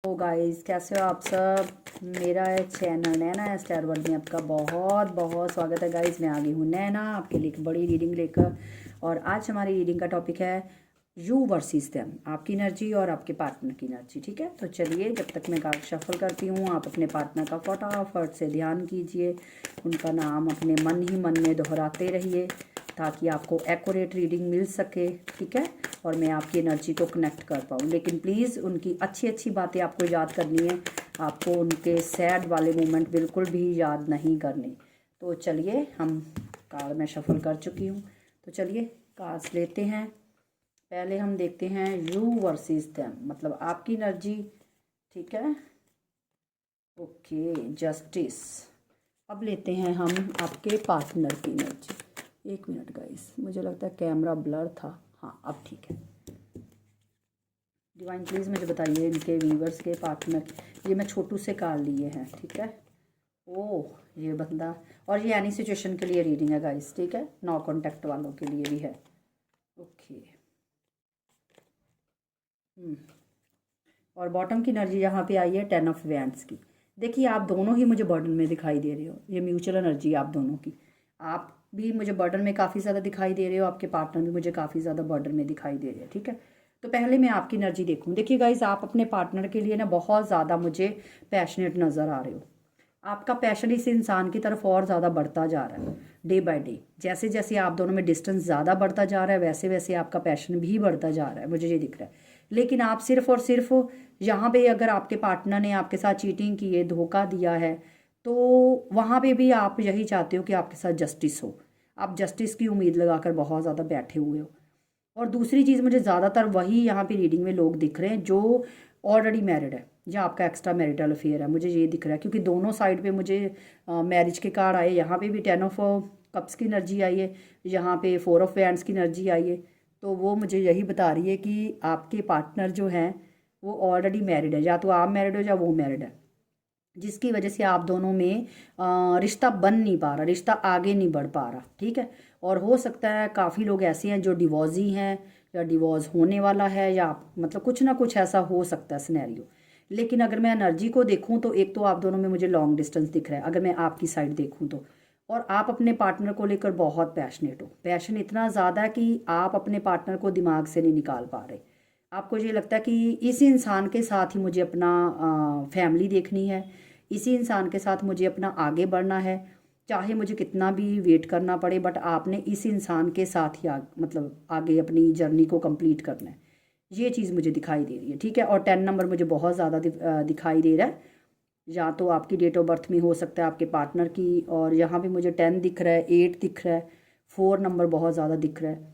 तो गाइस कैसे हो आप सब। मेरा चैनल नैना स्टार वर्ल्ड में आपका बहुत बहुत स्वागत है। गाइस मैं आ गई हूँ नैना आपके लिए एक बड़ी रीडिंग लेकर। और आज हमारी रीडिंग का टॉपिक है यू वर्सेस देम, आपकी एनर्जी और आपके पार्टनर की एनर्जी। ठीक है, तो चलिए जब तक मैं कार्ड शफल करती हूँ आप अपने पार्टनर का फटाफट से ध्यान कीजिए, उनका नाम अपने मन ही मन में दोहराते रहिए ताकि आपको एक्यूरेट रीडिंग मिल सके। ठीक है, और मैं आपकी एनर्जी को कनेक्ट कर पाऊँ। लेकिन प्लीज़ उनकी अच्छी अच्छी बातें आपको याद करनी है, आपको उनके सैड वाले मोमेंट बिल्कुल भी याद नहीं करने। तो चलिए हम कार्ड में शफल कर चुकी हूँ, तो चलिए कार्ड्स लेते हैं। पहले हम देखते हैं यू वर्सेस देम, मतलब आपकी एनर्जी। ठीक है, ओके जस्टिस। अब लेते हैं हम आपके पार्टनर की एनर्जी। एक मिनट गाइस, मुझे लगता है कैमरा ब्लर था। हाँ अब ठीक है। डिवाइन प्लीज़ मुझे बताइए इनके व्यूवर्स के पार्टनर। ये मैं छोटू से कार्ड लिए हैं। ठीक है, ओह ये बंदा, और ये एनी सिचुएशन के लिए रीडिंग है गाइस। ठीक है, नो कॉन्टैक्ट वालों के लिए भी है। ओके और बॉटम की एनर्जी यहाँ पे आई है 10 ऑफ वैंड्स की। देखिए आप दोनों ही मुझे बर्डन में दिखाई दे रहे हो, ये म्यूचुअल एनर्जी है आप दोनों की। आप भी मुझे बर्डन में काफ़ी ज़्यादा दिखाई दे रहे हो, आपके पार्टनर भी मुझे काफ़ी ज़्यादा बर्डन में दिखाई दे रहे हैं। ठीक है, तो पहले मैं आपकी एनर्जी देखूँ। देखिए गाइज आप अपने पार्टनर के लिए ना बहुत ज़्यादा मुझे पैशनेट नज़र आ रहे हो। आपका पैशन इस इंसान की तरफ और ज़्यादा बढ़ता जा रहा है डे बाय डे। जैसे जैसे आप दोनों में डिस्टेंस ज़्यादा बढ़ता जा रहा है वैसे वैसे आपका पैशन भी बढ़ता जा रहा है, मुझे ये दिख रहा है। लेकिन आप सिर्फ और सिर्फ यहाँ पे अगर आपके पार्टनर ने आपके साथ चीटिंग की है, धोखा दिया है, तो वहाँ पे भी आप यही चाहते हो कि आपके साथ जस्टिस हो। आप जस्टिस की उम्मीद लगाकर बहुत ज़्यादा बैठे हुए हो। और दूसरी चीज़, मुझे ज़्यादातर वही यहाँ पे रीडिंग में लोग दिख रहे हैं जो ऑलरेडी मैरिड है या आपका एक्स्ट्रा मैरिटल अफेयर है, मुझे ये दिख रहा है। क्योंकि दोनों साइड पे मुझे मैरिज के कार्ड आए। यहाँ पे भी 10 ऑफ कप्स की एनर्जी आई है, यहाँ पे 4 ऑफ वैंड्स की एनर्जी आई है। तो वो मुझे यही बता रही है कि आपके पार्टनर जो हैं वो ऑलरेडी मैरिड है, या तो आप मैरिड हो या वो मैरिड है, जिसकी वजह से आप दोनों में रिश्ता बन नहीं पा रहा, रिश्ता आगे नहीं बढ़ पा रहा। ठीक है, और हो सकता है काफ़ी लोग ऐसे हैं जो डिवोर्सी हैं या डिवोर्स होने वाला है, या मतलब कुछ ना कुछ ऐसा हो सकता है सिनेरियो। लेकिन अगर मैं एनर्जी को देखूं तो एक तो आप दोनों में मुझे लॉन्ग डिस्टेंस दिख रहा है, अगर मैं आपकी साइड देखूं तो। और आप अपने पार्टनर को लेकर बहुत पैशनेट हो, पैशन इतना ज़्यादा है कि आप अपने पार्टनर को दिमाग से नहीं निकाल पा रहे। आपको ये लगता है कि इस इंसान के साथ ही मुझे अपना फैमिली देखनी है, इसी इंसान के साथ मुझे अपना आगे बढ़ना है, चाहे मुझे कितना भी वेट करना पड़े, बट आपने इस इंसान के साथ ही मतलब आगे अपनी जर्नी को कंप्लीट करना है। ये चीज़ मुझे दिखाई दे रही है। ठीक है, और 10 नंबर मुझे बहुत ज़्यादा दिखाई दे रहा है। या तो आपकी डेट ऑफ बर्थ में हो सकता है आपके पार्टनर की, और यहाँ भी मुझे 10 दिख रहा है, 8 दिख रहा है, 4 नंबर बहुत ज़्यादा दिख रहा है।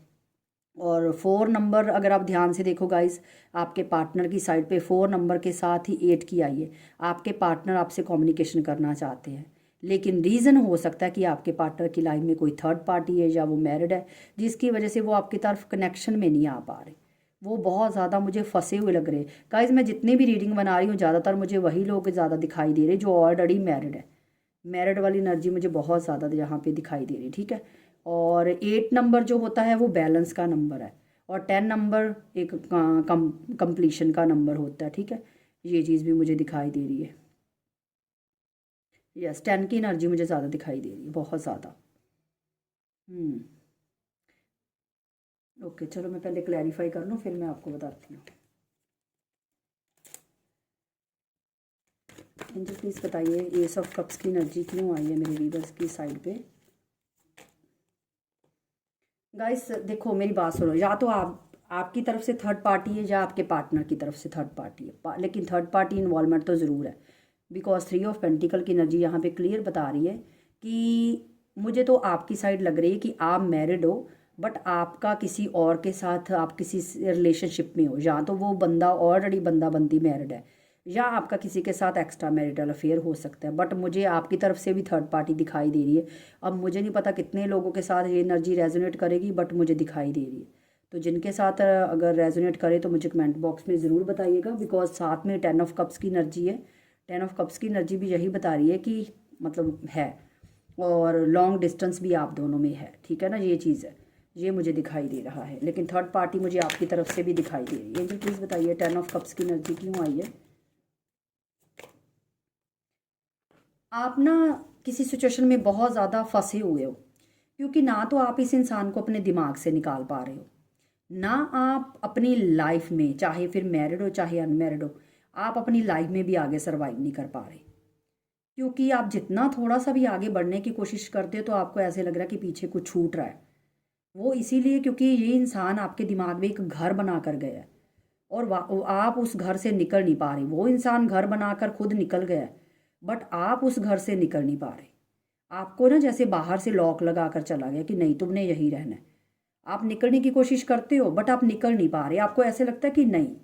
और 4 नंबर अगर आप ध्यान से देखो गाइस, आपके पार्टनर की साइड पे 4 नंबर के साथ ही 8 की आई है। आपके पार्टनर आपसे कम्युनिकेशन करना चाहते हैं, लेकिन रीज़न हो सकता है कि आपके पार्टनर की लाइफ में कोई थर्ड पार्टी है या वो मैरिड है, जिसकी वजह से वो आपकी तरफ कनेक्शन में नहीं आ पा रहे। वो बहुत ज़्यादा मुझे फंसे हुए लग रहे हैं गाइज। मैं जितनी भी रीडिंग बना रही हूँ ज़्यादातर मुझे वही लोग ज़्यादा दिखाई दे रहे जो ऑलरेडी मैरिड है। मैरिड वाली एनर्जी मुझे बहुत ज़्यादा यहाँ पे दिखाई दे रही। ठीक है, और 8 नंबर जो होता है वो बैलेंस का नंबर है, और 10 नंबर एक कंप्लीशन का नंबर होता है। ठीक है, ये चीज़ भी मुझे दिखाई दे रही है। यस, 10 की एनर्जी मुझे ज़्यादा दिखाई दे रही है, बहुत ज़्यादा। ओके चलो मैं पहले क्लैरिफाई कर लूँ फिर मैं आपको बताती हूँ। एंजल प्लीज़ बताइए एस ऑफ कप्स की एनर्जी क्यों आई है मेरे रीडर्स की साइड पे। गाइस देखो मेरी बात सुनो, या तो आपकी तरफ से थर्ड पार्टी है या आपके पार्टनर की तरफ से थर्ड पार्टी है, लेकिन थर्ड पार्टी इन्वॉल्वमेंट तो ज़रूर है। बिकॉज 3 ऑफ पेंटिकल की एनर्जी यहाँ पे क्लियर बता रही है कि मुझे तो आपकी साइड लग रही है कि आप मैरिड हो, बट आपका किसी और के साथ आप किसी रिलेशनशिप में हो, या तो वो बंदा ऑलरेडी बंदा बंदी मैरिड है, या आपका किसी के साथ एक्स्ट्रा मैरिटल अफेयर हो सकता है। बट मुझे आपकी तरफ से भी थर्ड पार्टी दिखाई दे रही है। अब मुझे नहीं पता कितने लोगों के साथ ये एनर्जी रेजोनेट करेगी, बट मुझे दिखाई दे रही है। तो जिनके साथ अगर रेजोनेट करे तो मुझे कमेंट बॉक्स में ज़रूर बताइएगा। बिकॉज साथ में 10 ऑफ कप्स की एनर्जी है, 10 ऑफ कप्स की एनर्जी भी यही बता रही है कि मतलब है, और लॉन्ग डिस्टेंस भी आप दोनों में है। ठीक है ना, ये चीज़ है, ये मुझे दिखाई दे रहा है। लेकिन थर्ड पार्टी मुझे आपकी तरफ से भी दिखाई दे रही है। एंजल प्लीज़ बताइए 10 ऑफ कप्स की एनर्जी क्यों आई है। आप ना किसी सिचुएशन में बहुत ज़्यादा फंसे हुए हो, क्योंकि ना तो आप इस इंसान को अपने दिमाग से निकाल पा रहे हो, ना आप अपनी लाइफ में, चाहे फिर मैरिड हो चाहे अनमैरिड हो, आप अपनी लाइफ में भी आगे सर्वाइव नहीं कर पा रहे। क्योंकि आप जितना थोड़ा सा भी आगे बढ़ने की कोशिश करते हो तो आपको ऐसे लग रहा है कि पीछे कुछ छूट रहा है। वो इसीलिए क्योंकि ये इंसान आपके दिमाग में एक घर बना कर गया है, और आप उस घर से निकल नहीं पा रहे। वो इंसान घर बनाकर खुद निकल गया है, बट आप उस घर से निकल नहीं पा रहे। आपको ना जैसे बाहर से लॉक लगा कर चला गया कि नहीं तुमने यहीं रहना है। आप निकलने की कोशिश करते हो बट आप निकल नहीं पा रहे। आपको ऐसे लगता है कि नहीं,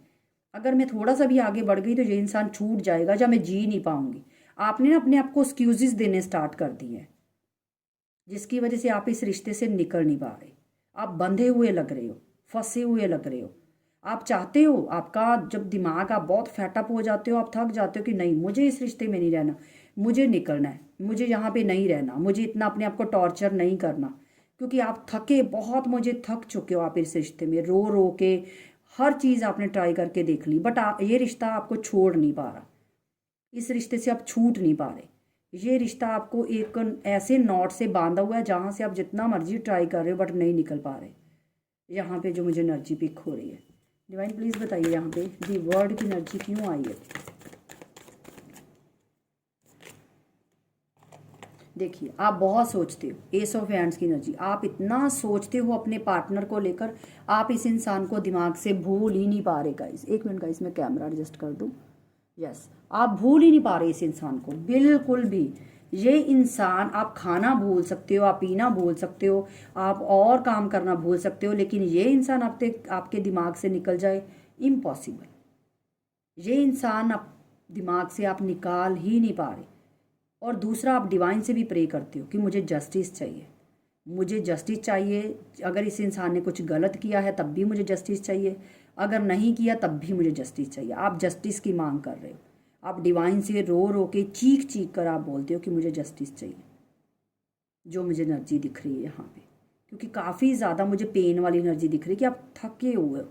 अगर मैं थोड़ा सा भी आगे बढ़ गई तो ये इंसान छूट जाएगा, या मैं जी नहीं पाऊंगी। आपने ना अपने आप को एक्सक्यूजेस देने स्टार्ट कर दिए हैं, जिसकी वजह से आप इस रिश्ते से निकल नहीं पा रहे। आप बंधे हुए लग रहे हो, फंसे हुए लग रहे हो। आप चाहते हो, आपका जब दिमाग, आप बहुत फैटअप हो जाते हो, आप थक जाते हो कि नहीं मुझे इस रिश्ते में नहीं रहना, मुझे निकलना है, मुझे यहाँ पे नहीं रहना, मुझे इतना अपने आप को टॉर्चर नहीं करना। क्योंकि आप थके बहुत, मुझे थक चुके हो आप इस रिश्ते में, रो रो के हर चीज़ आपने ट्राई करके देख ली, बट ये रिश्ता आपको छोड़ नहीं पा रहा। इस रिश्ते से आप छूट नहीं पा रहे। ये रिश्ता आपको एक ऐसे नॉट से बांधा हुआ है जहाँ से आप जितना मर्जी ट्राई कर रहे हो बट नहीं निकल पा रहे। यहाँ पे जो मुझे एनर्जी पिक हो रही है, डिवाइन प्लीज़ बताइए यहाँ पे दी वर्ड की एनर्जी क्यों आई है। देखिए आप बहुत सोचते हो, एस ऑफ हैंड्स की एनर्जी, आप इतना सोचते हो अपने पार्टनर को लेकर, आप इस इंसान को दिमाग से भूल ही नहीं पा रहे। गाइस एक मिनट, गाइस मैं कैमरा एडजस्ट कर दूँ। यस, आप भूल ही नहीं पा रहे इस इंसान को बिल्कुल भी। ये इंसान, आप खाना भूल सकते हो, आप पीना भूल सकते हो, आप और काम करना भूल सकते हो, लेकिन ये इंसान आपके दिमाग से निकल जाए, इम्पॉसिबल। ये इंसान आप दिमाग से आप निकाल ही नहीं पा रहे। और दूसरा, आप डिवाइन से भी प्रे करते हो कि मुझे जस्टिस चाहिए, मुझे जस्टिस चाहिए। अगर इस इंसान ने कुछ गलत किया है तब भी मुझे जस्टिस चाहिए, अगर नहीं किया तब भी मुझे जस्टिस चाहिए। आप जस्टिस की मांग कर रहे हो, आप डिवाइन से रो रो के चीख चीख कर आप बोलते हो कि मुझे जस्टिस चाहिए। जो मुझे एनर्जी दिख रही है यहाँ पे, क्योंकि काफ़ी ज़्यादा मुझे पेन वाली एनर्जी दिख रही है कि आप थके हुए हो।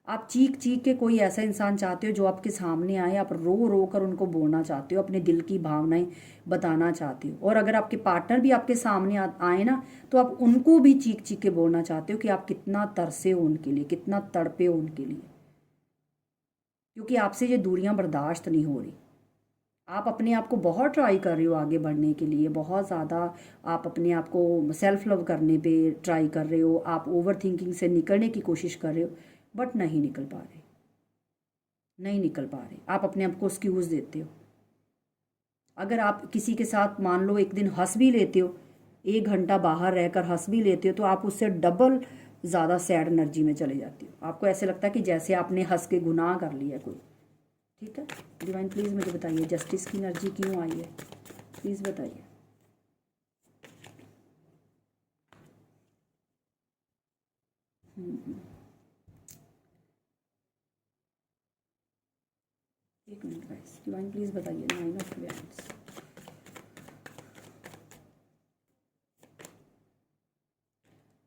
आप चीख चीख के कोई ऐसा इंसान चाहते हो जो आपके सामने आए, आप रो रो कर उनको बोलना चाहते हो, अपने दिल की भावनाएं बताना चाहते हो। और अगर आपके पार्टनर भी आपके सामने आए ना, तो आप उनको भी चीख चीख के बोलना चाहते हो कि आप कितना तरसे हो उनके लिए, कितना तड़पे हो उनके लिए, क्योंकि आपसे ये दूरियां बर्दाश्त नहीं हो रही। आप अपने आप को बहुत ट्राई कर रहे हो आगे बढ़ने के लिए, बहुत ज़्यादा आप अपने आप को सेल्फ लव करने पे ट्राई कर रहे हो, आप ओवर थिंकिंग से निकलने की कोशिश कर रहे हो, बट नहीं निकल पा रहे, नहीं निकल पा रहे। आप अपने आप को एक्सक्यूज़ देते हो। अगर आप किसी के साथ मान लो एक दिन हंस भी लेते हो, 1 घंटा बाहर रहकर हंस भी लेते हो, तो आप उससे डबल ज़्यादा सैड एनर्जी में चले जाते हो। आपको ऐसे लगता है कि जैसे आपने हंस के गुनाह कर लिया कोई। ठीक है, डिवाइन प्लीज़ मुझे बताइए जस्टिस की एनर्जी क्यों आई है, प्लीज़ बताइए। एक मिनट गाइस, डिवाइन प्लीज़ बताइए 9 ऑफ वैंड्स।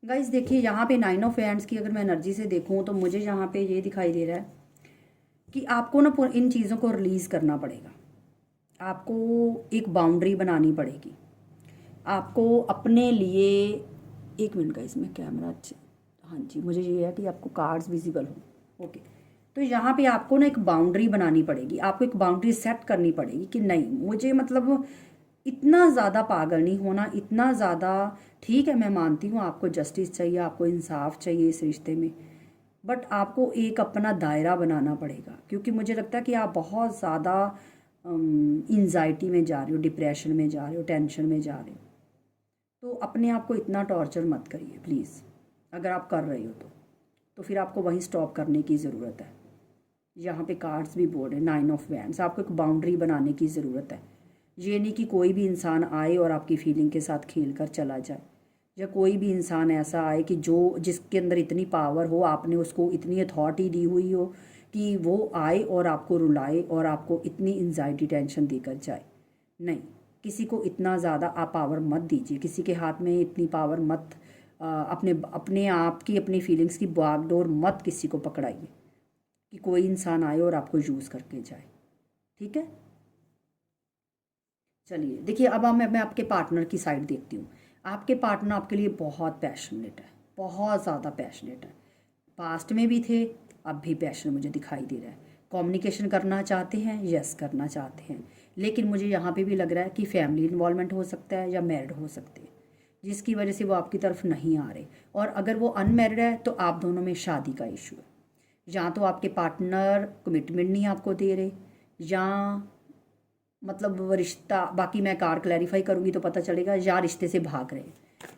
गाइस देखिए यहाँ पे 9 ऑफ वैंड्स की अगर मैं एनर्जी से देखूँ तो मुझे यहाँ पे ये दिखाई दे रहा है कि आपको ना इन चीज़ों को रिलीज़ करना पड़ेगा। आपको एक बाउंड्री बनानी पड़ेगी। आपको अपने लिए, एक मिनट गाइस मैं कैमरा अच्छे, हाँ जी मुझे ये है कि आपको कार्ड्स विजिबल हो। ओके, तो यहाँ पे आपको ना एक बाउंड्री बनानी पड़ेगी, आपको एक बाउंड्री सेट करनी पड़ेगी कि नहीं मुझे मतलब इतना ज़्यादा पागल नहीं होना, इतना ज़्यादा। ठीक है मैं मानती हूँ आपको जस्टिस चाहिए, आपको इंसाफ चाहिए इस रिश्ते में, बट आपको एक अपना दायरा बनाना पड़ेगा। क्योंकि मुझे लगता है कि आप बहुत ज़्यादा इंजाइटी में जा रहे हो, डिप्रेशन में जा रहे हो, टेंशन में जा रहे हो। तो अपने आप को इतना टॉर्चर मत करिए प्लीज़। अगर आप कर रहे हो तो फिर आपको वहीं स्टॉप करने की ज़रूरत है। यहाँ पे कार्ड्स भी बोर्ड है 9 ऑफ वैंड्स, आपको एक बाउंड्री बनाने की ज़रूरत है। ये नहीं कि कोई भी इंसान आए और आपकी फीलिंग के साथ खेल कर चला जाए, या कोई भी इंसान ऐसा आए कि जो जिसके अंदर इतनी पावर हो, आपने उसको इतनी अथॉरिटी दी हुई हो कि वो आए और आपको रुलाए और आपको इतनी एंजाइटी टेंशन देकर जाए। नहीं, किसी को इतना ज़्यादा आप पावर मत दीजिए, किसी के हाथ में इतनी पावर मत, अपने अपने आप की अपनी फीलिंग्स की बागडोर मत किसी को पकड़ाइए कि कोई इंसान आए और आपको यूज़ करके जाए। ठीक है, चलिए देखिए, अब मैं आपके पार्टनर की साइड देखती हूँ। आपके पार्टनर आपके लिए बहुत पैशनेट है, बहुत ज़्यादा पैशनेट है। पास्ट में भी थे, अब भी पैशन मुझे दिखाई दे रहा है। कम्युनिकेशन करना चाहते हैं, यस करना चाहते हैं, लेकिन मुझे यहाँ पे भी लग रहा है कि फैमिली इन्वॉल्वमेंट हो सकता है या मैरिड हो सकते हैं, जिसकी वजह से वो आपकी तरफ नहीं आ रहे। और अगर वो अनमैरिड है तो आप दोनों में शादी का इशू है। या तो आपके पार्टनर कमिटमेंट नहीं आपको दे रहे, या मतलब वो रिश्ता, बाकी मैं कार क्लैरिफाई करूँगी तो पता चलेगा, या रिश्ते से भाग रहे हैं,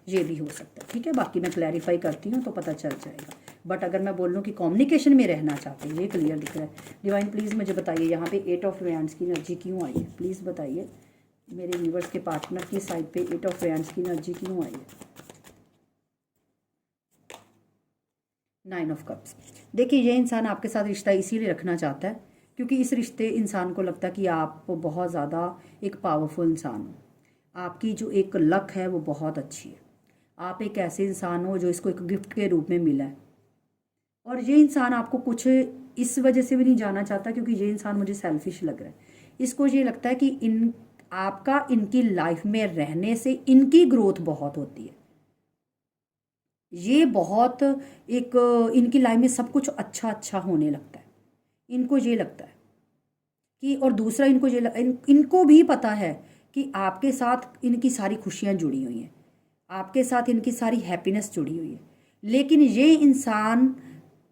ये भी हो सकता है। ठीक है, बाकी मैं क्लैरिफाई करती हूँ तो पता चल जाएगा। बट अगर मैं बोल लूँ कि कम्युनिकेशन में रहना चाहते हैं, ये क्लियर दिख रहा है। डिवाइन प्लीज़ मुझे बताइए यहाँ पे 8 ऑफ वैंड्स की एनर्जी क्यों आई है, प्लीज़ बताइए। मेरे व्यूवर्स के पार्टनर की साइड पे 8 ऑफ वैंड्स की एनर्जी क्यों आई है। 9 ऑफ कप्स। देखिए, ये इंसान आपके साथ रिश्ता इसीलिए रखना चाहता है क्योंकि इस रिश्ते इंसान को लगता है कि आप बहुत ज़्यादा एक पावरफुल इंसान हो, आपकी जो एक लक है वो बहुत अच्छी है, आप एक ऐसे इंसान हो जो इसको एक गिफ्ट के रूप में मिला है। और ये इंसान आपको कुछ इस वजह से भी नहीं जाना चाहता क्योंकि ये इंसान मुझे सेल्फिश लग रहा है। इसको ये लगता है कि आपका इनकी लाइफ में रहने से इनकी ग्रोथ बहुत होती है। ये बहुत एक इनकी लाइफ में सब कुछ अच्छा अच्छा होने लगता है, इनको ये लगता है कि, और दूसरा इनको ये इनको भी पता है कि आपके साथ इनकी सारी खुशियाँ जुड़ी हुई हैं, आपके साथ इनकी सारी हैप्पीनेस जुड़ी हुई है। लेकिन ये इंसान,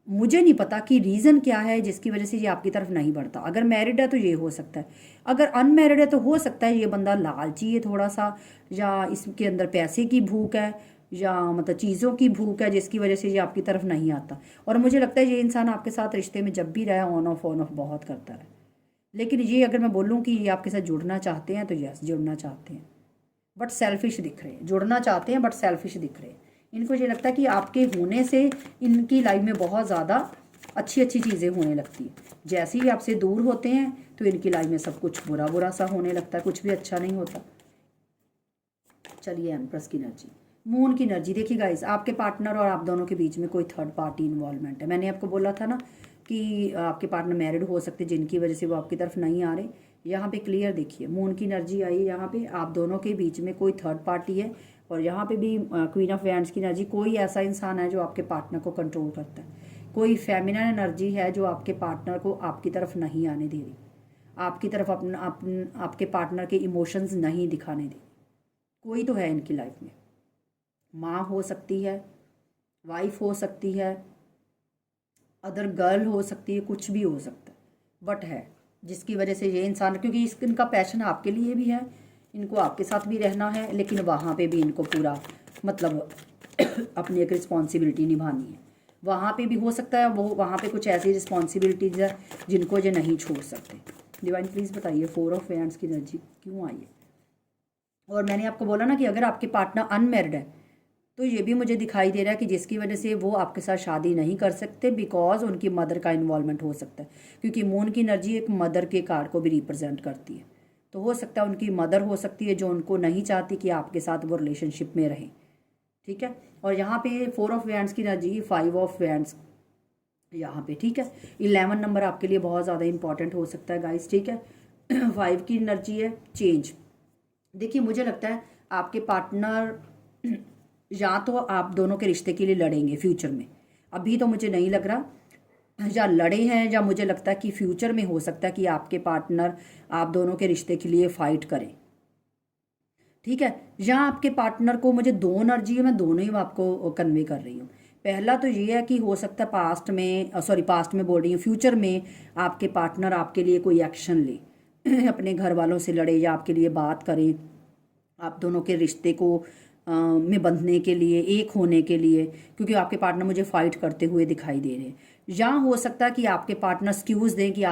मुझे नहीं पता कि रीज़न क्या है जिसकी वजह से ये आपकी तरफ नहीं बढ़ता। अगर मैरिड है तो ये हो सकता है, अगर अनमैरिड है तो हो सकता है ये बंदा लालची है थोड़ा सा, या इसके अंदर पैसे की भूख है, या मतलब चीज़ों की भूख है जिसकी वजह से ये आपकी तरफ नहीं आता। और मुझे लगता है ये इंसान आपके साथ रिश्ते में जब भी रहा ऑन ऑफ बहुत करता है। लेकिन ये अगर मैं बोलूँ कि ये आपके साथ जुड़ना चाहते हैं तो यस जुड़ना चाहते हैं, बट सेल्फिश दिख रहे हैं। जुड़ना चाहते हैं बट सेल्फिश दिख रहे हैं। इनको ये लगता है कि आपके होने से इनकी लाइफ में बहुत ज़्यादा अच्छी अच्छी चीज़ें होने लगती हैं। जैसे ही आपसे दूर होते हैं तो इनकी लाइफ में सब कुछ बुरा बुरा सा होने लगता है, कुछ भी अच्छा नहीं होता। चलिए, एम्प्रेस की एनर्जी, मून की एनर्जी। देखिए गाइस, आपके पार्टनर और आप दोनों के बीच में कोई थर्ड पार्टी इन्वॉल्वमेंट है। मैंने आपको बोला था ना कि आपके पार्टनर मैरिड हो सकते जिनकी वजह से वो आपकी तरफ नहीं आ रहे। यहाँ पे क्लियर देखिए, मून की एनर्जी आई है। यहाँ पे आप दोनों के बीच में कोई थर्ड पार्टी है। और यहाँ पे भी क्वीन ऑफ वैंड्स की एनर्जी, कोई ऐसा इंसान है जो आपके पार्टनर को कंट्रोल करता है। कोई फेमिनिन एनर्जी है जो आपके पार्टनर को आपकी तरफ नहीं आने दे रही, आपकी तरफ आपके पार्टनर के इमोशंस नहीं दिखाने दे। कोई तो है इनकी लाइफ में, माँ हो सकती है, वाइफ हो सकती है, अदर गर्ल हो सकती है, कुछ भी हो सकता है, बट है जिसकी वजह से ये इंसान, क्योंकि इनका पैशन आपके लिए भी है, इनको आपके साथ भी रहना है, लेकिन वहाँ पे भी इनको पूरा मतलब अपनी एक रिस्पॉन्सिबिलिटी निभानी है। वहाँ पे भी हो सकता है वो, वहाँ पे कुछ ऐसी रिस्पॉन्सिबिलिटीज है जिनको ये नहीं छोड़ सकते। डिवाइन प्लीज़ बताइए 4 ऑफ वैंड्स की एनर्जी क्यों आई है। और मैंने आपको बोला ना कि अगर आपके पार्टनर अनमैरिड है तो ये भी मुझे दिखाई दे रहा है कि जिसकी वजह से वो आपके साथ शादी नहीं कर सकते, बिकॉज उनकी मदर का इन्वॉल्वमेंट हो सकता है, क्योंकि मून की एनर्जी एक मदर के कार्ड को भी रिप्रेजेंट करती है। तो हो सकता है उनकी मदर हो सकती है जो उनको नहीं चाहती कि आपके साथ वो रिलेशनशिप में रहें। ठीक है, और यहाँ पे 4 ऑफ वैंड्स की एनर्जी, 5 ऑफ वैंड्स यहाँ पे। ठीक है, 11 नंबर आपके लिए बहुत ज़्यादा इंपॉर्टेंट हो सकता है गाइस। ठीक है, 5 की एनर्जी है चेंज। देखिए, मुझे लगता है आपके पार्टनर या तो आप दोनों के रिश्ते के लिए लड़ेंगे फ्यूचर में, अभी तो मुझे नहीं लग रहा, या लड़े हैं, या मुझे लगता है कि फ्यूचर में हो सकता है कि आपके पार्टनर आप दोनों के रिश्ते के लिए फाइट करें। ठीक है, या आपके पार्टनर को, मुझे 2 एनर्जी है, मैं दोनों ही आपको कन्वे कर रही हूँ। पहला तो ये है कि हो सकता है पास्ट में बोल रही हूँ, फ्यूचर में आपके पार्टनर आपके लिए कोई एक्शन ले अपने घर वालों से लड़े या आपके लिए बात करें, आप दोनों के रिश्ते को में बंधने के लिए, एक होने के लिए, क्योंकि आपके पार्टनर मुझे फाइट करते हुए दिखाई दे रहे हैं। या हो सकता है कि आपके पार्टनर एक्सक्यूज़ दें कि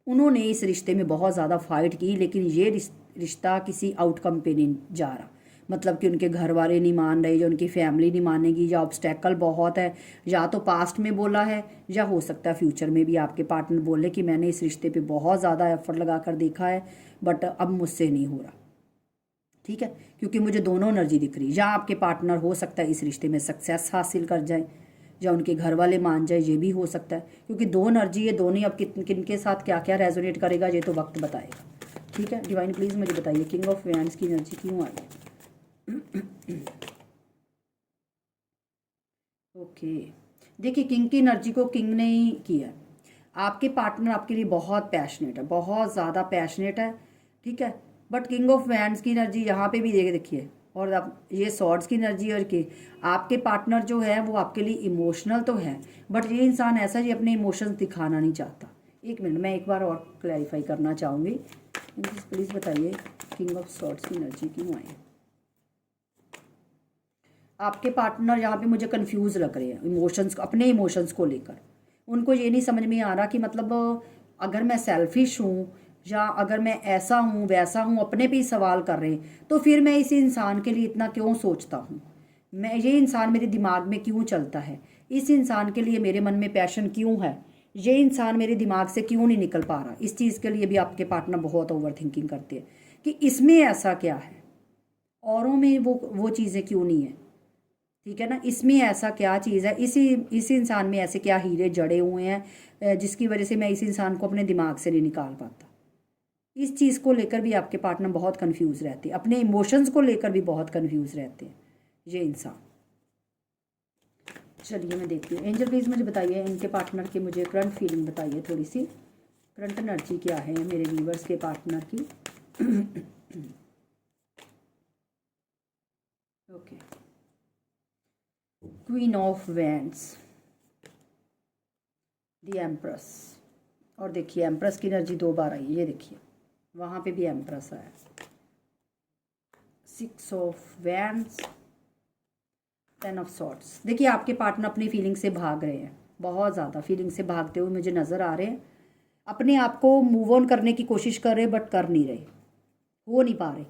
उन्होंने इस रिश्ते में बहुत ज़्यादा फाइट की, लेकिन ये रिश्ता किसी आउटकम पे नहीं जा रहा, मतलब कि उनके घर वाले नहीं मान रहे, या उनकी फैमिली नहीं मानेगी, या ऑब्स्टेकल बहुत है। या तो पास्ट में बोला है, या हो सकता है फ्यूचर में भी आपके पार्टनर बोले कि मैंने इस रिश्ते पे बहुत ज़्यादा एफर्ट लगा कर देखा है, बट अब मुझसे नहीं हो रहा। ठीक है, क्योंकि मुझे दोनों एनर्जी दिख रही है। या आपके पार्टनर हो सकता है इस रिश्ते में सक्सेस हासिल कर जाए, या उनके घर वाले मान जाए, ये भी हो सकता है, क्योंकि 2 एनर्जी है, दोनों ही अब किन के साथ क्या क्या रेजोनेट करेगा ये तो वक्त बताएगा। ठीक है डिवाइन प्लीज़ मुझे बताइए किंग ऑफ वैंड्स की एनर्जी क्यों आई है। ओके देखिए किंग की एनर्जी को किंग ने ही किया है। आपके पार्टनर आपके लिए बहुत पैशनेट है, बहुत ज़्यादा पैशनेट है, ठीक है। बट किंग ऑफ वैंड्स की एनर्जी यहाँ पे भी देखिए, और आप ये सॉर्ड्स की एनर्जी और कि आपके पार्टनर जो है वो आपके लिए इमोशनल तो है, बट ये इंसान ऐसा जी अपने इमोशंस दिखाना नहीं चाहता। एक मिनट मैं एक बार और क्लैरिफाई करना चाहूँगी, प्लीज़ बताइए किंग ऑफ सॉर्ड्स की एनर्जी क्यों आई। आपके पार्टनर यहाँ पे मुझे कंफ्यूज लग रहे हैं इमोशंस, अपने इमोशंस को लेकर। उनको ये नहीं समझ में आ रहा कि मतलब अगर मैं सेल्फिश हूँ या अगर मैं ऐसा हूँ वैसा हूँ, अपने पे ही सवाल कर रहे हैं, तो फिर मैं इस इंसान के लिए इतना क्यों सोचता हूँ, मैं ये इंसान मेरे दिमाग में क्यों चलता है, इस इंसान के लिए मेरे मन में पैशन क्यों है, ये इंसान मेरे दिमाग से क्यों नहीं निकल पा रहा। इस चीज़ के लिए भी आपके पार्टनर बहुत ओवर थिंकिंग करते हैं कि इसमें ऐसा क्या है, औरों में वो चीज़ें क्यों नहीं है, ठीक है ना, इसमें ऐसा क्या चीज़ है, इस इंसान में ऐसे क्या हीरे जड़े हुए हैं जिसकी वजह से मैं इस इंसान को अपने दिमाग से नहीं निकाल पाता। इस चीज़ को लेकर भी आपके पार्टनर बहुत कंफ्यूज रहते हैं, अपने इमोशंस को लेकर भी बहुत कंफ्यूज रहते हैं ये इंसान। चलिए मैं देखती हूँ, एंजल प्लीज़ मुझे बताइए इनके पार्टनर की, मुझे करंट फीलिंग बताइए थोड़ी सी, करंट एनर्जी क्या है मेरे व्यूवर्स के पार्टनर की। Okay queen of wands, the empress, और देखिए एम्प्रेस की एनर्जी 2 बार आई, ये देखिए वहाँ पे भी एम्प्रेस आया, 6 ऑफ वैंड्स, 10 ऑफ सॉर्ड्स। देखिए आपके पार्टनर अपनी फीलिंग से भाग रहे हैं, बहुत ज़्यादा फीलिंग से भागते हुए मुझे नज़र आ रहे हैं, अपने आप को मूव ऑन करने की कोशिश कर रहे बट कर नहीं रहे, हो नहीं पा रहे।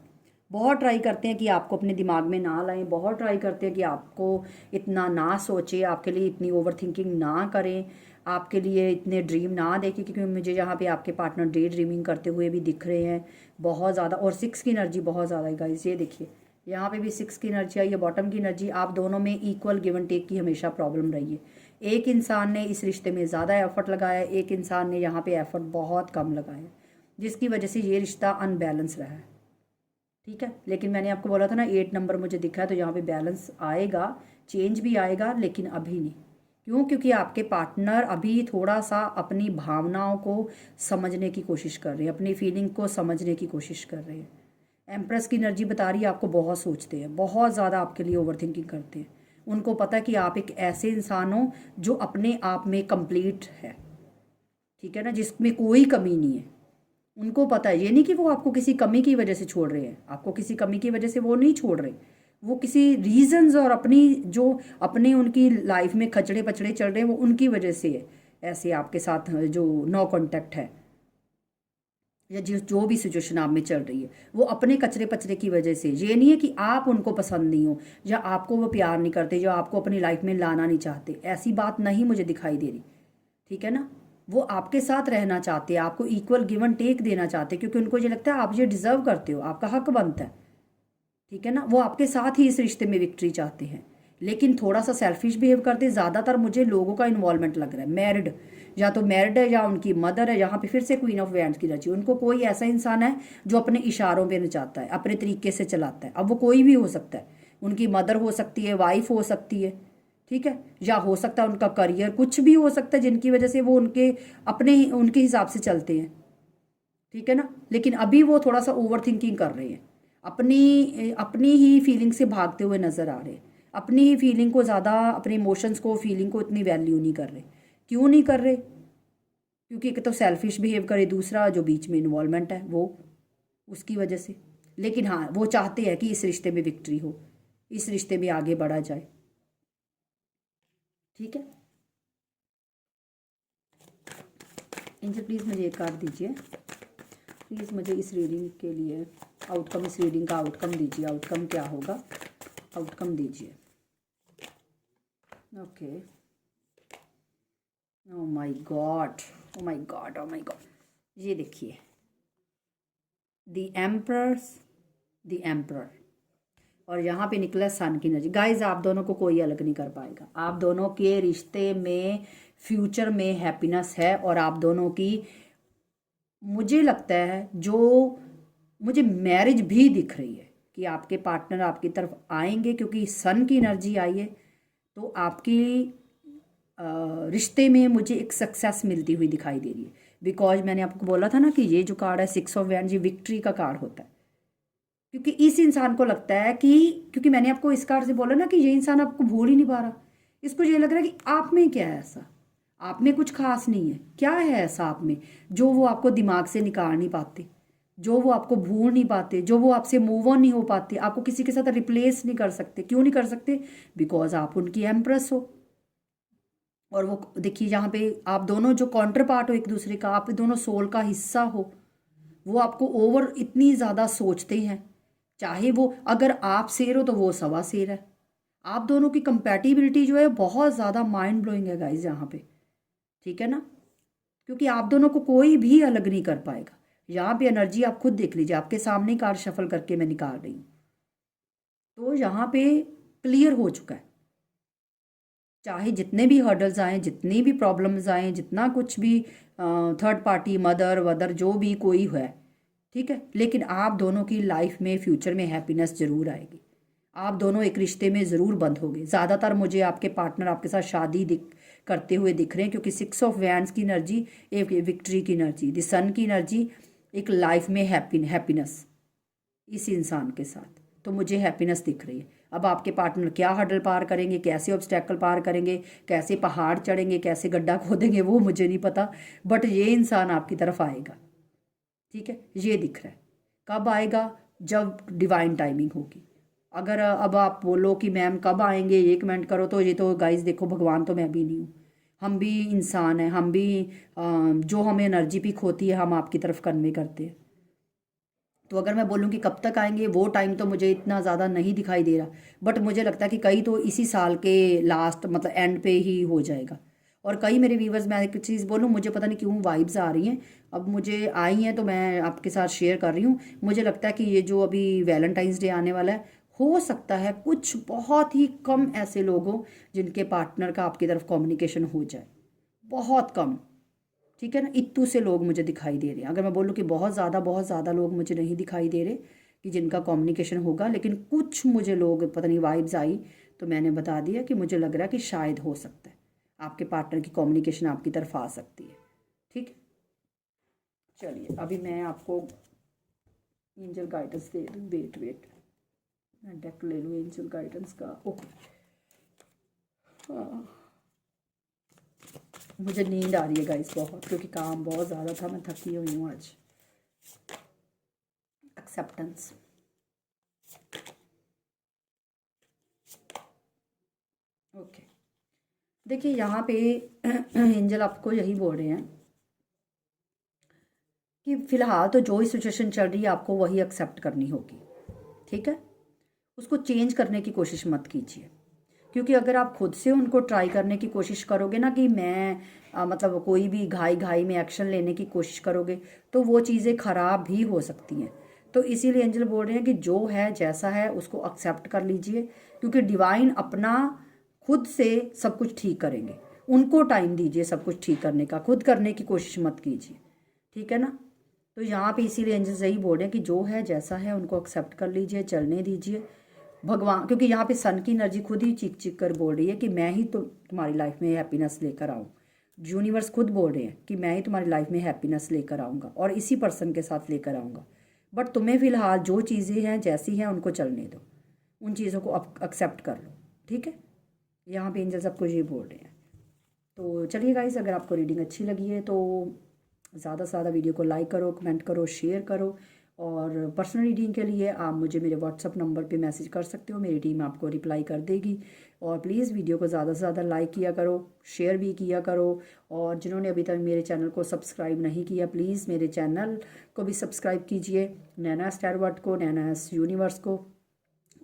बहुत ट्राई करते हैं कि आपको अपने दिमाग में ना लाएं, बहुत ट्राई करते हैं कि आपको इतना ना सोचे, आपके लिए इतनी ओवर थिंकिंग ना करें, आपके लिए इतने ड्रीम ना देखें, क्योंकि मुझे यहाँ पे आपके पार्टनर डे ड्रीमिंग करते हुए भी दिख रहे हैं बहुत ज़्यादा। और 6 की एनर्जी बहुत ज़्यादा है गाइस, ये देखिए यहाँ पे भी 6 की एनर्जी आई है, बॉटम की एनर्जी। आप दोनों में इक्वल गिव एंड टेक की हमेशा प्रॉब्लम रही है, एक इंसान ने इस रिश्ते में ज़्यादा एफर्ट लगाया, एक इंसान ने यहाँ पे एफर्ट बहुत कम लगाया, जिसकी वजह से ये रिश्ता अनबैलेंस रहा है, ठीक है। लेकिन मैंने आपको बोला था ना 8 नंबर मुझे दिखा है, तो यहाँ पे बैलेंस आएगा, चेंज भी आएगा, लेकिन अभी नहीं। क्यों? क्योंकि आपके पार्टनर अभी थोड़ा सा अपनी भावनाओं को समझने की कोशिश कर रहे हैं, अपनी फीलिंग को समझने की कोशिश कर रहे हैं। एम्प्रेस की एनर्जी बता रही है आपको बहुत सोचते हैं, बहुत ज़्यादा आपके लिए ओवर थिंकिंग करते हैं। उनको पता है कि आप एक ऐसे इंसान हो जो अपने आप में कंप्लीट है, ठीक है ना, जिसमें कोई कमी नहीं है। उनको पता है, ये नहीं कि वो आपको किसी कमी की वजह से छोड़ रहे हैं, आपको किसी कमी की वजह से वो नहीं छोड़ रहे, वो किसी रीजंस और अपनी जो अपने उनकी लाइफ में खचड़े पचड़े चल रहे हैं वो उनकी वजह से है, ऐसे आपके साथ जो नो कांटेक्ट है या जो भी सिचुएशन आप में चल रही है वो अपने कचरे पचड़े की वजह से। ये नहीं है कि आप उनको पसंद नहीं हो या आपको वो प्यार नहीं करते, जो आपको अपनी लाइफ में लाना नहीं चाहते, ऐसी बात नहीं मुझे दिखाई दे रही, ठीक है ना। वो आपके साथ रहना चाहते हैं, आपको इक्वल गिव एंड टेक देना चाहते हैं, क्योंकि उनको ये लगता है आप ये डिजर्व करते हो, आपका हक बनता है, ठीक है ना। वो आपके साथ ही इस रिश्ते में विक्ट्री चाहते हैं, लेकिन थोड़ा सा सेल्फिश बिहेव करते हैं। ज़्यादातर मुझे लोगों का इन्वॉल्वमेंट लग रहा है, मैरिड, या तो मैरिड है या उनकी मदर है। यहाँ पे फिर से क्वीन ऑफ वैंड्स की रची, उनको कोई ऐसा इंसान है जो अपने इशारों पे नचाता है, अपने तरीके से चलाता है। अब वो कोई भी हो सकता है, उनकी मदर हो सकती है, वाइफ हो सकती है, ठीक है, या हो सकता है उनका करियर, कुछ भी हो सकता है जिनकी वजह से वो उनके हिसाब से चलते हैं, ठीक है ना। लेकिन अभी वो थोड़ा सा ओवर थिंकिंग कर रहे हैं, अपनी ही फीलिंग से भागते हुए नजर आ रहे हैं, अपनी ही फीलिंग को ज़्यादा, अपने इमोशंस को, फीलिंग को इतनी वैल्यू नहीं कर रहे। क्यों नहीं कर रहे? क्योंकि एक तो सेल्फिश बिहेव करे, दूसरा जो बीच में इन्वॉल्वमेंट है वो उसकी वजह से। लेकिन हाँ वो चाहते हैं कि इस रिश्ते में विक्ट्री हो, इस रिश्ते में आगे बढ़ा जाए, ठीक है। एंजल प्लीज़ मुझे एक कार्ड दीजिए, प्लीज़ मुझे इस रीडिंग के लिए आउटकम, इस रीडिंग का आउटकम दीजिए, आउटकम क्या होगा, आउटकम दीजिए। Okay, oh my God, oh my God, oh my God, ये देखिए द एम्परर्स, द एम्परर, और यहाँ पे निकला सन की एनर्जी। गाइज आप दोनों को कोई अलग नहीं कर पाएगा, आप दोनों के रिश्ते में फ्यूचर में हैप्पीनेस है, और आप दोनों की, मुझे लगता है जो मुझे मैरिज भी दिख रही है कि आपके पार्टनर आपकी तरफ आएंगे, क्योंकि सन की एनर्जी आई है। तो आपकी रिश्ते में मुझे एक सक्सेस मिलती हुई दिखाई दे रही है। बिकॉज मैंने आपको बोला था ना कि ये जो कार्ड है 6 ऑफ वैंड, ये विक्ट्री का कार्ड होता है। क्योंकि इस इंसान को लगता है कि, क्योंकि मैंने आपको इस कार्ड से बोला ना कि ये इंसान आपको भूल ही नहीं पा रहा। इसको ये लग रहा है कि आप में क्या है ऐसा, आप में कुछ खास नहीं है, क्या है ऐसा आप में जो वो आपको दिमाग से निकाल नहीं पाते, जो वो आपको भूल नहीं पाते, जो वो आपसे मूव ऑन नहीं हो पाते, आपको किसी के साथ रिप्लेस नहीं कर सकते। क्यों नहीं कर सकते? बिकॉज आप उनकी एम्प्रेस हो। और वो देखिए यहाँ पे आप दोनों जो काउंटर पार्ट हो एक दूसरे का, आप दोनों सोल का हिस्सा हो। वो आपको ओवर इतनी ज़्यादा सोचते हैं, चाहे वो अगर आप शेर हो तो वो सवा शेर है। आप दोनों की कंपैटिबिलिटी जो है बहुत ज़्यादा माइंड ब्लोइंग है गाइज यहाँ पे, ठीक है ना। क्योंकि आप दोनों को कोई भी अलग नहीं कर पाएगा। यहाँ पे एनर्जी आप खुद देख लीजिए, आपके सामने कार्ड शफल करके मैं निकाल रही हूँ। तो यहाँ पे क्लियर हो चुका है, चाहे जितने भी हर्डल्स आए, जितनी भी प्रॉब्लम्स आए, जितना कुछ भी थर्ड पार्टी मदर वदर जो भी कोई है, ठीक है, लेकिन आप दोनों की लाइफ में फ्यूचर में हैप्पीनेस ज़रूर आएगी। आप दोनों एक रिश्ते में ज़रूर बंध होगे। ज़्यादातर मुझे आपके पार्टनर आपके साथ शादी करते हुए दिख रहे हैं, क्योंकि 6 ऑफ वैंड्स की एनर्जी एक विक्ट्री की एनर्जी, द सन की एनर्जी एक लाइफ में हैप्पीनेस इस इंसान के साथ। तो मुझे हैप्पीनेस दिख रही है। अब आपके पार्टनर क्या हर्डल पार करेंगे, कैसे ऑब्स्टेकल पार करेंगे, कैसे पहाड़ चढ़ेंगे, कैसे गड्ढा खोदेंगे, वो मुझे नहीं पता, बट ये इंसान आपकी तरफ आएगा, ठीक है, ये दिख रहा है। कब आएगा? जब डिवाइन टाइमिंग होगी। अगर अब आप बोलो कि मैम कब आएंगे, ये कमेंट करो, तो ये तो गाइस देखो, भगवान तो मैं भी नहीं हूँ, हम भी इंसान हैं, हम भी जो हमें एनर्जी पिक होती है हम आपकी तरफ कन्वे करते हैं। तो अगर मैं बोलूँ कि कब तक आएंगे, वो टाइम तो मुझे इतना ज़्यादा नहीं दिखाई दे रहा, बट मुझे लगता है कि कई तो इसी साल के लास्ट मतलब एंड पे ही हो जाएगा। और कई मेरे व्यूवर्स, मैं एक चीज़ बोलूँ, मुझे पता नहीं क्यों वाइब्स आ रही हैं, अब मुझे आई हैं तो मैं आपके साथ शेयर कर रही हूँ। मुझे लगता है कि ये जो अभी वैलेंटाइंस डे आने वाला है, हो सकता है कुछ बहुत ही कम ऐसे लोग हों जिनके पार्टनर का आपकी तरफ कम्युनिकेशन हो जाए, बहुत कम, ठीक है ना। इत्तू से लोग मुझे दिखाई दे रहे हैं। अगर मैं बोलूँ कि बहुत ज़्यादा लोग मुझे नहीं दिखाई दे रहे कि जिनका कम्युनिकेशन होगा, लेकिन कुछ मुझे लोग, पता नहीं वाइब्स आई तो मैंने बता दिया कि मुझे लग रहा है कि शायद हो सकता है आपके पार्टनर की कम्युनिकेशन आपकी तरफ आ सकती है, ठीक है। चलिए अभी मैं आपको एंजल गाइडेंस दे दूँ। वेट मैं डेक ले लूँ एंजल गाइडेंस का। ओके, हाँ, मुझे नींद आ रही है गाइस बहुत, क्योंकि काम बहुत ज़्यादा था, मैं थकी हुई हूँ आज। Acceptance, okay. देखिए यहाँ पे एंजल आपको यही बोल रहे हैं कि फ़िलहाल तो जो ही सिचुएशन चल रही है आपको वही एक्सेप्ट करनी होगी, ठीक है। उसको चेंज करने की कोशिश मत कीजिए, क्योंकि अगर आप खुद से उनको ट्राई करने की कोशिश करोगे ना कि मैं मतलब कोई भी घाई में एक्शन लेने की कोशिश करोगे, तो वो चीज़ें ख़राब भी हो सकती हैं। तो इसीलिए एंजल बोल रहे हैं कि जो है जैसा है उसको एक्सेप्ट कर लीजिए, क्योंकि डिवाइन अपना खुद से सब कुछ ठीक करेंगे। उनको टाइम दीजिए सब कुछ ठीक करने का, खुद करने की कोशिश मत कीजिए, ठीक है ना। तो यहाँ पे इसीलिए एंजल्स यही बोल रहे हैं कि जो है जैसा है उनको एक्सेप्ट कर लीजिए, चलने दीजिए भगवान। क्योंकि यहाँ पे सन की एनर्जी खुद ही चीख चीख कर बोल रही है कि मैं ही तो तुम्हारी लाइफ में हैप्पीनेस लेकर आऊँ। यूनिवर्स खुद बोल रहे हैं कि मैं ही तुम्हारी लाइफ में हैप्पीनेस लेकर आऊँगा और इसी पर्सन के साथ लेकर आऊँगा। बट तुम्हें फ़िलहाल जो चीज़ें हैं जैसी हैं उनको चलने दो, उन चीज़ों को एक्सेप्ट कर लो, ठीक है। यहाँ पे एंजल्स आपको ये बोल रहे हैं। तो चलिए गाइस, अगर आपको रीडिंग अच्छी लगी है तो ज़्यादा से ज़्यादा वीडियो को लाइक करो, कमेंट करो, शेयर करो। और पर्सनल रीडिंग के लिए आप मुझे मेरे व्हाट्सअप नंबर पे मैसेज कर सकते हो, मेरी टीम आपको रिप्लाई कर देगी। और प्लीज़ वीडियो को ज़्यादा से ज़्यादा लाइक किया करो, शेयर भी किया करो। और जिन्होंने अभी तक मेरे चैनल को सब्सक्राइब नहीं किया, प्लीज़ मेरे चैनल को भी सब्सक्राइब कीजिए, नैना स्टारवर्ट को, नैना यूनिवर्स को।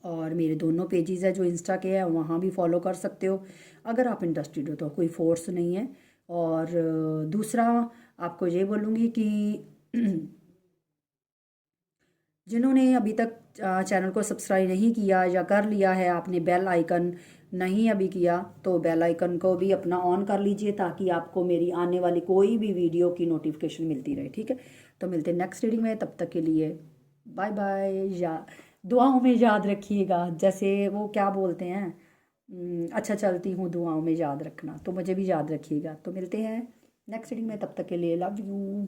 और मेरे दोनों पेजेस है जो इंस्टा के हैं, वहाँ भी फॉलो कर सकते हो अगर आप इंटरेस्टेड हो तो, कोई फोर्स नहीं है। और दूसरा आपको ये बोलूँगी कि जिन्होंने अभी तक चैनल को सब्सक्राइब नहीं किया या कर लिया है आपने बेल आइकन नहीं अभी किया, तो बेल आइकन को भी अपना ऑन कर लीजिए ताकि आपको मेरी आने वाली कोई भी वीडियो की नोटिफिकेशन मिलती रहे, ठीक है। तो मिलते हैं नेक्स्ट रीडिंग में, तब तक के लिए बाय बाय। या दुआओं में याद रखिएगा, जैसे वो क्या बोलते हैं, अच्छा चलती हूँ दुआओं में याद रखना, तो मुझे भी याद रखिएगा। तो मिलते हैं नेक्स्ट रीडिंग में, तब तक के लिए लव यू।